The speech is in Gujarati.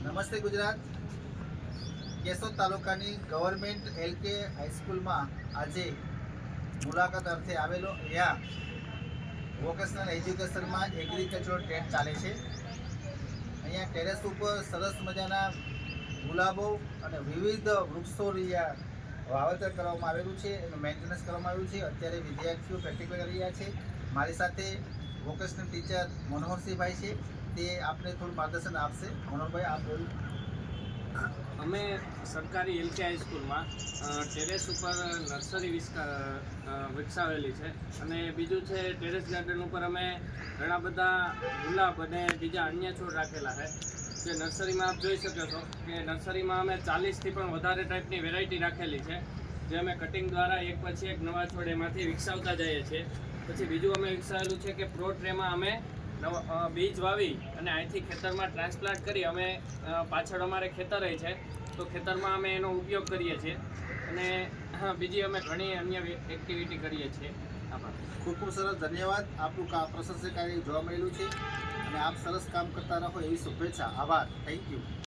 નમસ્તે ગુજરાત. કેશોદ તાલુકાની ગવર્મેન્ટ LK હાઈસ્કૂલમાં આજે મુલાકાત અર્થે આવેલો. અહીંયા વોકેશનલ એજ્યુકેશનમાં એગ્રીકલ્ચરલ ટ્રેડ ચાલે છે. અહીંયા ટેરેસ ઉપર સરસ મજાના ગુલાબો અને વિવિધ વૃક્ષો વાવેતર કરવામાં આવેલું છે, એનું મેન્ટેનન્સ કરવામાં આવ્યું છે. અત્યારે વિદ્યાર્થીઓ પ્રેક્ટિકલ કરી રહ્યા છે. મારી સાથે વોકેશનલ ટીચર મનોહરસિંહભાઈ છે, તે આપને થોડું માર્ગદર્શન આપશે. મનોહરભાઈ, આપ બોલો. અમે સરકારી LK હાઈસ્કૂલમાં ટેરેસ ઉપર નર્સરી વિકસાવેલી છે અને બીજું છે ટેરેસ ગાર્ડન ઉપર અમે ઘણા બધા ગુલાબ અને બીજા અન્ય છોડ રાખેલા છે. જે નર્સરીમાં આપ જોઈ શકો છો કે નર્સરીમાં અમે 40થી પણ વધારે ટાઈપની વેરાયટી રાખેલી છે, જે અમે કટિંગ દ્વારા એક પછી એક નવા છોડ એમાંથી વિકસાવતા જઈએ છીએ. પછી બીજું અમે વિકસાવેલું છે કે પ્રો ટ્રેમાં અમે બીજ વાવી અને અહીંથી ખેતરમાં ટ્રાન્સપ્લાન્ટ કરી અમે પાછળ અમારે ખેતર છે તો ખેતરમાં અમે એનો ઉપયોગ કરીએ છીએ અને બીજી અમે ઘણી અન્ય એક્ટિવિટી કરીએ છીએ. આભાર. ખૂબ ખૂબ સરસ, ધન્યવાદ. આપણું પ્રશંસક કાર્ય જોવા મળેલું છે અને આપ સરસ કામ કરતા રહો એવી શુભેચ્છા. આભાર. Thank you.